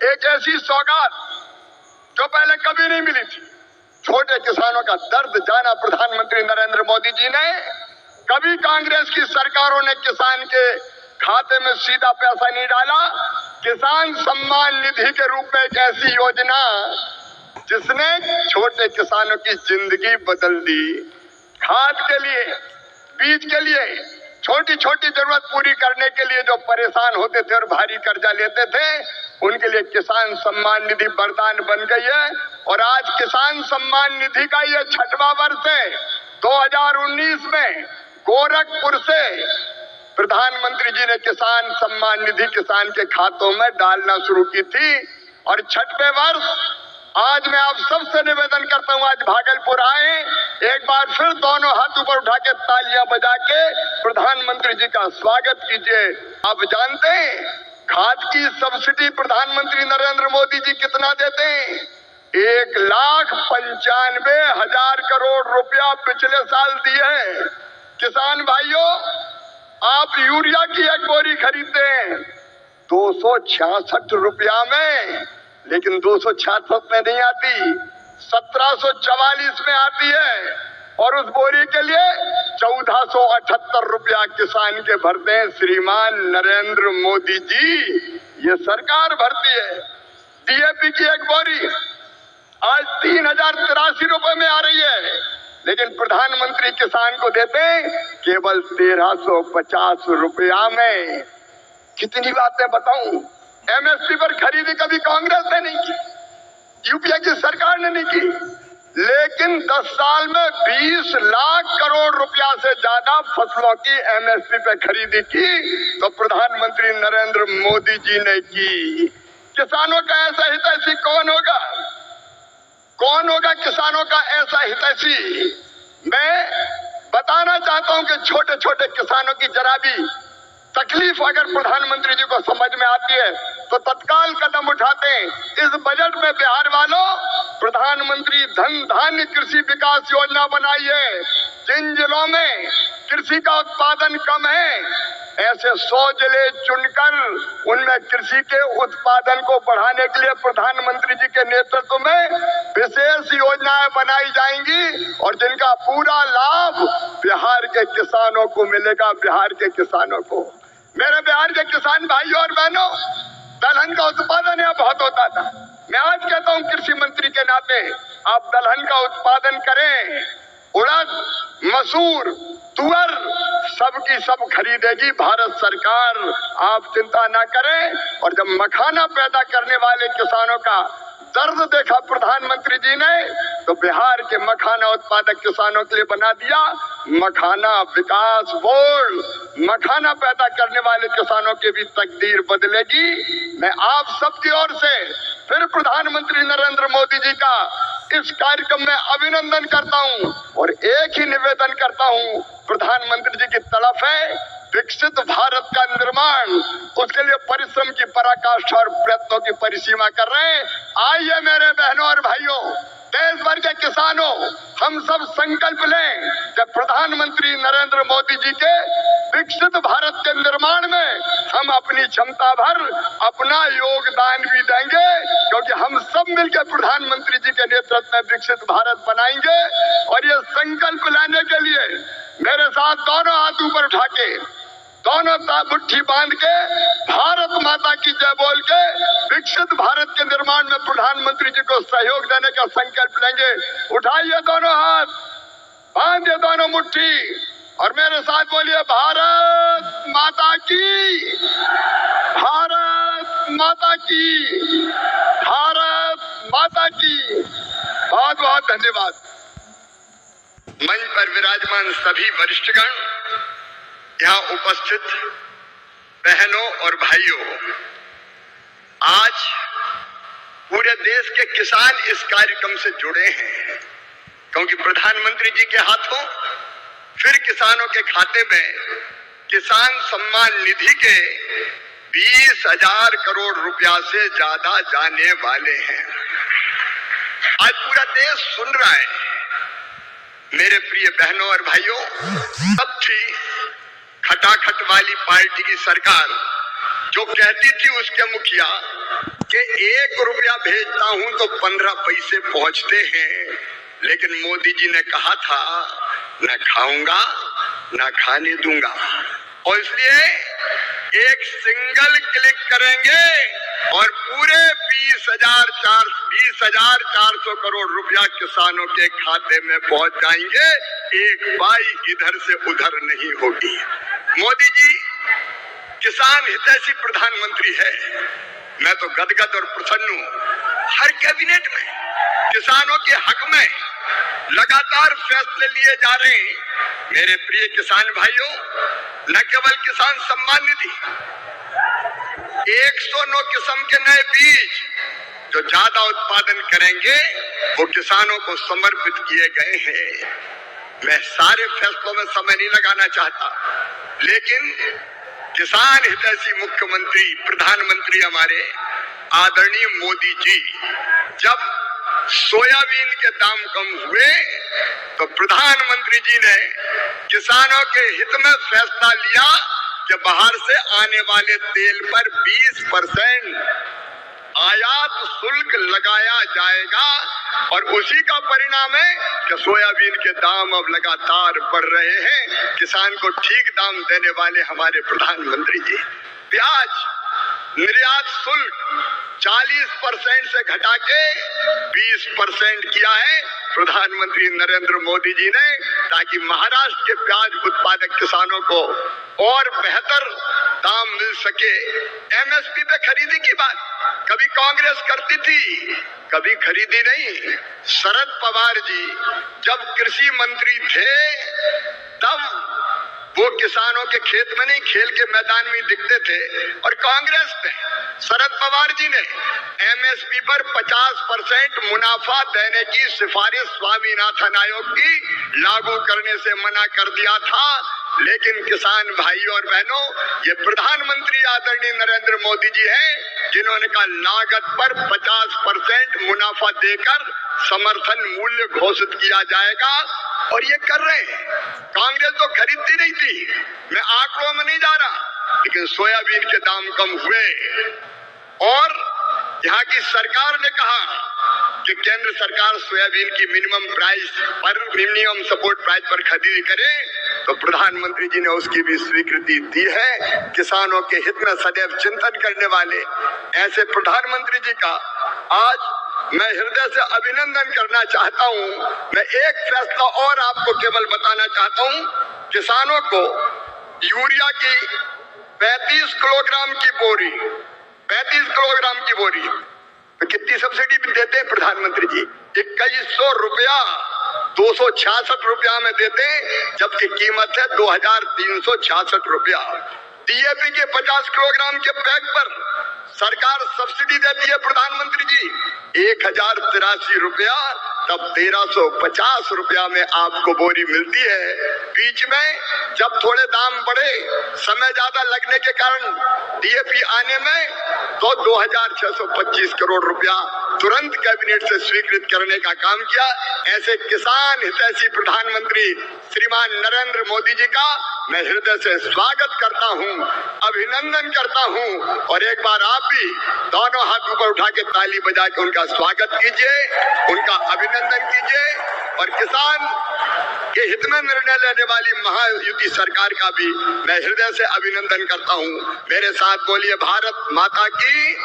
एक ऐसी सौगात जो पहले कभी नहीं मिली थी। छोटे किसानों का दर्द जाना प्रधानमंत्री नरेंद्र मोदी जी ने। कभी कांग्रेस की सरकारों ने किसान के खाते में सीधा पैसा नहीं डाला। किसान सम्मान निधि के रूप में एक ऐसी योजना जिसने छोटे किसानों की जिंदगी बदल दी। खाद के लिए, बीज के लिए, छोटी छोटी जरूरत पूरी करने के लिए जो परेशान होते थे और भारी कर्जा लेते थे, उनके लिए किसान सम्मान निधि वरदान बन गई है। और आज किसान सम्मान निधि का ये 6वां वर्ष है। 2019 में गोरखपुर से प्रधानमंत्री जी ने किसान सम्मान निधि किसान के खातों में डालना शुरू की थी। और 6वें वर्ष आज मैं आप सबसे निवेदन करता हूं, आज भागलपुर आए, एक बार फिर दोनों हाथ ऊपर उठा के तालियां बजा के प्रधानमंत्री जी का स्वागत कीजिए। आप जानते हैं खाद की सब्सिडी प्रधानमंत्री नरेंद्र मोदी जी कितना देते हैं? 1,95,000 करोड़ रुपया पिछले साल दिए हैं। किसान भाइयों, आप यूरिया की एक बोरी खरीदते हैं 266 रुपया में, लेकिन 266 में नहीं आती, 1744 में आती है। और उस बोरी के लिए 1478 रुपया किसान के भरते हैं श्रीमान नरेंद्र मोदी जी। ये सरकार भरती है। डीएपी की एक बोरी आज 3083 रुपए में आ रही है, लेकिन प्रधानमंत्री किसान को देते हैं केवल 1350 रुपया में। कितनी बातें बताऊं। एमएसपी पर खरीदी कभी कांग्रेस ने नहीं की, यूपीए की सरकार ने नहीं की, लेकिन 10 साल में 20 लाख करोड़ रुपया से ज्यादा फसलों की एमएसपी पे खरीदी की तो प्रधानमंत्री नरेंद्र मोदी जी ने की। किसानों का ऐसा हितैषी कौन होगा? कौन होगा किसानों का ऐसा हितैषी? मैं बताना चाहता हूं कि छोटे छोटे किसानों की जरा भी तकलीफ अगर प्रधानमंत्री जी को समझ में आती है तो तत्काल कदम उठाते हैं। इस बजट में बिहार वालों प्रधानमंत्री धन धान्य कृषि विकास योजना बनाई है। जिन जिलों में कृषि का उत्पादन कम है, ऐसे 100 जिले चुनकर उनमें कृषि के उत्पादन को बढ़ाने के लिए प्रधानमंत्री जी के नेतृत्व में विशेष योजनाएं बनाई जाएंगी और जिनका पूरा लाभ बिहार के किसानों को मिलेगा। बिहार के किसानों को, मेरे बिहार के किसान भाइयों और बहनों, दलहन का उत्पादन यहाँ बहुत होता था। मैं आज कहता हूँ कृषि मंत्री के नाते, आप दलहन का उत्पादन करें। उड़द, मसूर, तुअर सबकी सब खरीदेगी भारत सरकार, आप चिंता ना करें। और जब मखाना पैदा करने वाले किसानों का दर्द देखा प्रधानमंत्री जी ने, तो बिहार के मखाना उत्पादक किसानों के लिए बना दिया मखाना विकास बोर्ड। मखाना पैदा करने वाले किसानों की भी तकदीर बदलेगी। मैं आप सबकी ओर से फिर प्रधानमंत्री नरेंद्र मोदी जी का इस कार्यक्रम में अभिनंदन करता हूं और एक ही निवेदन करता हूं, प्रधानमंत्री जी की तड़प है विकसित भारत का निर्माण, उसके लिए परिश्रम की पराकाष्ठा और प्रयत्नों की परिसीमा कर रहे हैं। आइए मेरे बहनों और भाइयों, देश भर के किसानों, हम सब संकल्प लें कि प्रधानमंत्री नरेंद्र मोदी जी के विकसित भारत के निर्माण में हम अपनी क्षमता भर अपना योगदान भी देंगे, क्योंकि हम सब मिलकर प्रधानमंत्री जी के नेतृत्व में विकसित भारत बनाएंगे। और ये संकल्प लेने के लिए मेरे साथ दोनों हाथ ऊपर उठा के, दोनों मुट्ठी बांध के, भारत माता की जय बोल के विकसित भारत के निर्माण में प्रधानमंत्री जी को सहयोग देने का संकल्प लेंगे। उठाइए दोनों हाथ, बांधिए दोनों मुट्ठी और मेरे साथ बोलिए भारत माता की, भारत माता की, भारत माता की। बहुत बहुत धन्यवाद। मंच पर विराजमान सभी वरिष्ठगण, यहाँ उपस्थित बहनों और भाइयों, आज पूरे देश के किसान इस कार्यक्रम से जुड़े हैं, क्योंकि प्रधानमंत्री जी के हाथों फिर किसानों के खाते में किसान सम्मान निधि के 20,000 करोड़ रुपया से ज्यादा जाने वाले हैं। आज पूरा देश सुन रहा है। मेरे प्रिय बहनों और भाइयों, तब थी खटाखट वाली पार्टी की सरकार जो कहती थी उसके मुखिया कि 1 रुपया भेजता हूं तो 15 पैसे पहुंचते हैं, लेकिन मोदी जी ने कहा था न खाऊंगा न खाने दूंगा। और इसलिए एक सिंगल क्लिक करेंगे और पूरे 20,400 करोड़ रुपया किसानों के खाते में पहुंच जाएंगे। एक पाई इधर से उधर नहीं होगी। मोदी जी किसान हितैषी प्रधानमंत्री है। मैं तो गदगद और प्रसन्न हूं। हर कैबिनेट में किसानों के हक में लगातार फैसले लिए जा रहे हैं। मेरे प्रिय किसान भाइयों, न केवल किसान सम्मान निधि, 109 किस्म के नए बीज जो ज्यादा उत्पादन करेंगे वो किसानों को समर्पित किए गए हैं। मैं सारे फैसलों में समय नहीं लगाना चाहता, लेकिन किसान हितैषी मुख्यमंत्री प्रधानमंत्री हमारे आदरणीय मोदी जी जब सोयाबीन के दाम कम हुए तो प्रधानमंत्री जी ने किसानों के हित में फैसला लिया कि बाहर से आने वाले तेल पर 20% आयात शुल्क लगाया जाएगा। और उसी का परिणाम है कि सोयाबीन के दाम अब लगातार बढ़ रहे हैं। किसान को ठीक दाम देने वाले हमारे प्रधानमंत्री जी। प्याज निर्यात शुल्क 40% से घटा के 20% किया है प्रधानमंत्री नरेंद्र मोदी जी ने, ताकि महाराष्ट्र के प्याज उत्पादक किसानों को और बेहतर दाम मिल सके। एमएसपी पे खरीदी की बात कभी कांग्रेस करती थी, कभी खरीदी नहीं। शरद पवार जी जब कृषि मंत्री थे तब वो किसानों के खेत में नहीं, खेल के मैदान में दिखते थे। और कांग्रेस ने, शरद पवार जी ने एमएसपी पर 50% मुनाफा देने की सिफारिश स्वामीनाथन आयोग की लागू करने से मना कर दिया था। लेकिन किसान भाइयों और बहनों, ये प्रधानमंत्री आदरणीय नरेंद्र मोदी जी हैं जिन्होंने कहा लागत पर 50% मुनाफा देकर समर्थन मूल्य घोषित किया जाएगा। और ये कर रहे हैं। कांग्रेस तो खरीदती नहीं थी, मैं आंकड़ों में नहीं जा रहा, लेकिन सोयाबीन के दाम कम हुए और यहाँ की सरकार ने कहा कि केंद्र सरकार सोयाबीन की मिनिमम सपोर्ट प्राइस पर खरीदी करे, तो प्रधानमंत्री जी ने उसकी भी स्वीकृति दी है। किसानों के हित में सदैव चिंतन करने वाले ऐसे प्रधानमंत्री जी का आज मैं हृदय से अभिनंदन करना चाहता हूं। मैं एक फैसला और आपको केवल बताना चाहता हूं। किसानों को यूरिया की 35 किलोग्राम की बोरी तो कितनी सब्सिडी भी देते हैं प्रधानमंत्री जी? 2100 रुपया 266 रुपया में देते हैं, जबकि कीमत है 2366 रुपया। डीएपी के 50 किलोग्राम के बैग पर सरकार सब्सिडी देती है प्रधानमंत्री जी 1083 रुपया, तब 1350 रुपया में आपको बोरी मिलती है। बीच में जब थोड़े दाम बढ़े, समय ज्यादा लगने के कारण डीएपी आने में, तो 2625 करोड़ रुपया तुरंत कैबिनेट से स्वीकृत करने का काम किया। ऐसे किसान हितैषी प्रधानमंत्री श्रीमान नरेंद्र मोदी जी का मैं हृदय से स्वागत करता हूं, अभिनंदन करता हूं। और एक बार आप भी दोनों हाथ ऊपर उठा के ताली बजा के उनका स्वागत कीजिए, उनका अभिनंदन कीजिए। और किसान के हित में निर्णय लेने वाली महायुति सरकार का भी मैं हृदय से अभिनंदन करता हूं। मेरे साथ बोलिए भारत माता की।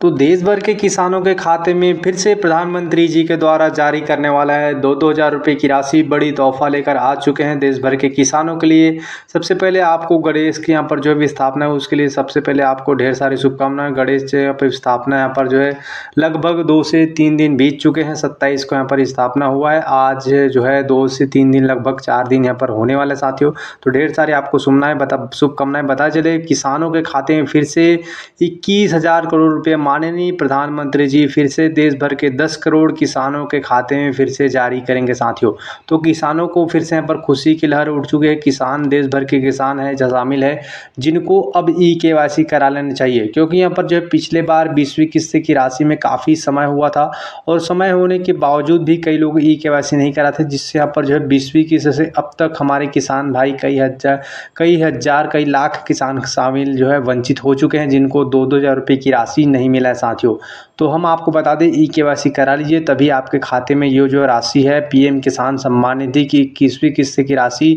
तो देश भर के किसानों के खाते में फिर से प्रधानमंत्री जी के द्वारा जारी करने वाला है 2-2 हज़ार रुपये की राशि। बड़ी तोहफा लेकर आ चुके हैं देश भर के किसानों के लिए। सबसे पहले आपको गणेश की यहाँ पर जो है स्थापना है, उसके लिए सबसे पहले आपको ढेर सारी शुभकामनाएं। गणेश जी पर स्थापना यहाँ पर जो है लगभग 2 से 3 दिन बीत चुके हैं। 27 को यहाँ पर स्थापना हुआ है। आज जो है 2 से 3 दिन, लगभग 4 दिन यहाँ पर होने वाले साथियों। तो ढेर सारी आपको शुभकामनाएं बता चले। किसानों के खाते में फिर से 21,000 करोड़ रुपये माननीय प्रधानमंत्री जी फिर से देश भर के 10 करोड़ किसानों के खाते में फिर से जारी करेंगे साथियों। तो किसानों को फिर से यहाँ पर खुशी की लहर उठ चुकी है। किसान देश भर के किसान हैं जो शामिल है, जिनको अब ई-केवाईसी करा लेना चाहिए, क्योंकि यहाँ पर जो है पिछले बार 20वीं किस्त की राशि में काफ़ी समय हुआ था और समय होने के बावजूद भी कई लोग ई-केवाईसी नहीं कराते, जिससे यहाँ पर जो है 20वीं किस्त से अब तक हमारे किसान भाई कई हजार कई लाख किसान शामिल जो है वंचित हो चुके हैं, जिनको 2-2 हज़ार रुपये की राशि नहीं मिला है साथियों। तो हम आपको बता दें ई-केवाईसी करा लीजिए, तभी आपके खाते में ये जो राशि है पीएम किसान सम्मान निधि की 21वीं किस्त की राशि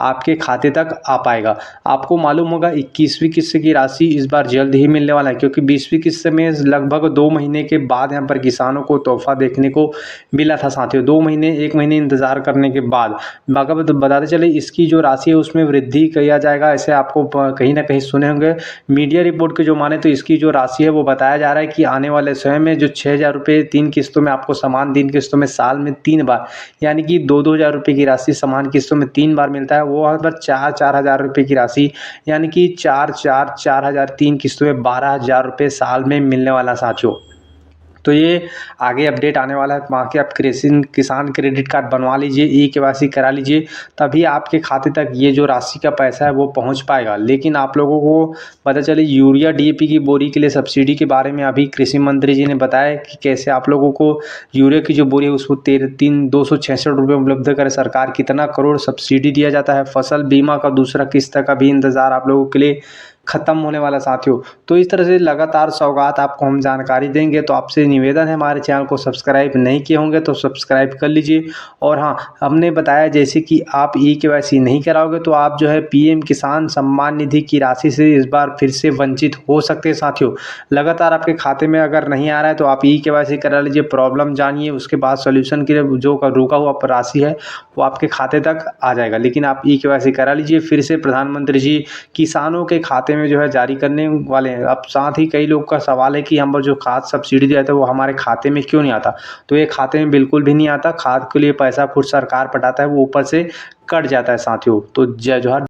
आपके खाते तक आ पाएगा। आपको मालूम होगा 21वीं किस्त की राशि इस बार जल्द ही मिलने वाला है, क्योंकि 20वीं किस्त में लगभग 2 महीने के बाद यहाँ पर किसानों को तोहफा देखने को मिला था साथियों। 2 महीने 1 महीने इंतजार करने के बाद बताते चले इसकी जो राशि है उसमें वृद्धि किया जाएगा, ऐसे आपको कहीं ना कहीं सुने होंगे। मीडिया रिपोर्ट के जो माने तो इसकी जो राशि है वो बताया जा रहा है कि आने वाले समय में जो 6,000 रुपये 3 किस्तों में आपको समान 3 किस्तों में साल में 3 बार, यानी कि 2-2 हज़ार रुपये की राशि समान किस्तों में 3 बार मिलता है। वो वहाँ पर 4-4 हज़ार रुपये की राशि, यानी कि 4 हज़ार 3 किस्तों में 12 हज़ार रुपये साल में मिलने वाला साथियों। तो ये आगे अपडेट आने वाला है, वहाँ के आप किसान क्रेडिट कार्ड बनवा लीजिए, ई-केवाईसी करा लीजिए, तभी आपके खाते तक ये जो राशि का पैसा है वो पहुँच पाएगा। लेकिन आप लोगों को पता चले यूरिया डीएपी की बोरी के लिए सब्सिडी के बारे में अभी कृषि मंत्री जी ने बताया कि कैसे आप लोगों को यूरिया की जो बोरी है उसको 266 रुपये उपलब्ध करे सरकार, कितना करोड़ सब्सिडी दिया जाता है। फसल बीमा का दूसरा किस्त का भी इंतज़ार आप लोगों के लिए खत्म होने वाला साथियों। तो इस तरह से लगातार सौगात आपको हम जानकारी देंगे, तो आपसे निवेदन है हमारे चैनल को सब्सक्राइब नहीं किए होंगे तो सब्सक्राइब कर लीजिए। और हाँ, हमने बताया जैसे कि आप ई-केवाईसी नहीं कराओगे तो आप जो है पीएम किसान सम्मान निधि की राशि से इस बार फिर से वंचित हो सकते हैं साथियों। लगातार आपके खाते में अगर नहीं आ रहा है तो आप ई-केवाईसी करा लीजिए, प्रॉब्लम जानिए, उसके बाद सोल्यूशन के लिए जो रुका हुआ राशि है वो आपके खाते तक आ जाएगा। लेकिन आप ई-केवाईसी करा लीजिए, फिर से प्रधानमंत्री जी किसानों के खाते में जो है जारी करने वाले हैं। अब साथ ही कई लोग का सवाल है कि हम पर जो खाद सब्सिडी दिया था वो हमारे खाते में क्यों नहीं आता, तो ये खाते में बिल्कुल भी नहीं आता। खाद के लिए पैसा खुद सरकार पटाता है, वो ऊपर से कट जाता है साथियों। तो जय जोहार।